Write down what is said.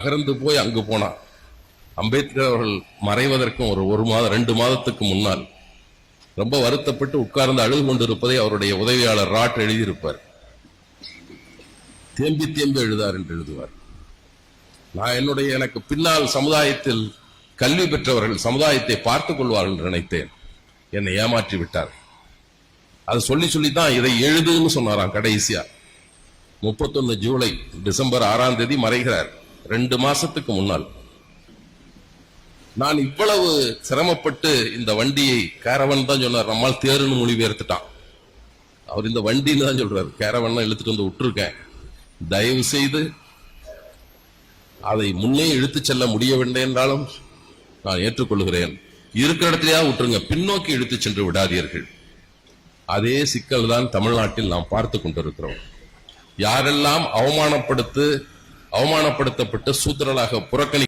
நகர்ந்து போய் அங்கு போனார். அம்பேத்கர் அவர்கள் மறைவதற்கும் ஒரு மாதம் 2 மாதத்துக்கு முன்னால் ரொம்ப வருத்தப்பட்டு உட்கார்ந்து அழுது கொண்டிருப்பதை அவருடைய உதவியாளர் ராட் எழுதியிருப்பார். தேம்பி தேம்பி எழுதார் என்று எழுதுவார். நான் எனக்கு பின்னால் சமுதாயத்தில் கல்வி பெற்றவர்கள் சமுதாயத்தை பார்த்துக் கொள்வார்கள் என்று நினைத்தேன். என்னை ஏமாற்றி விட்டார். அதை சொல்லித்தான் இதை எழுதுன்னு சொன்னாராம். கடைசியா 31 ஜூலை டிசம்பர் 6ஆம் தேதி மறைகிறார். 2 மாசத்துக்கு முன்னால் நான் இவ்வளவு சிரமப்பட்டு இந்த வண்டியை கேரவன் தான் சொன்னார். நம்மால் தேருன்னு மொழிபெயர்த்துட்டான். அவர் இந்த வண்டின்னு தான் சொல்றாரு. கேரவன் இழுத்துட்டு வந்து விட்டுருக்கேன். தயவு செய்து அதை முன்னே இழுத்து செல்ல முடியவில்லை என்றாலும் நான் ஏற்றுக்கொள்கிறேன். இருக்கிற இடத்திலேயே விட்டுருங்க, பின்னோக்கி இழுத்து சென்று விடாதீர்கள். அதே சிக்கல் தான் தமிழ்நாட்டில் நாம் பார்த்து கொண்டிருக்கிறோம். யாரெல்லாம் அவமானப்படுத்தப்பட்டு சூத்திரலாக புறக்கணி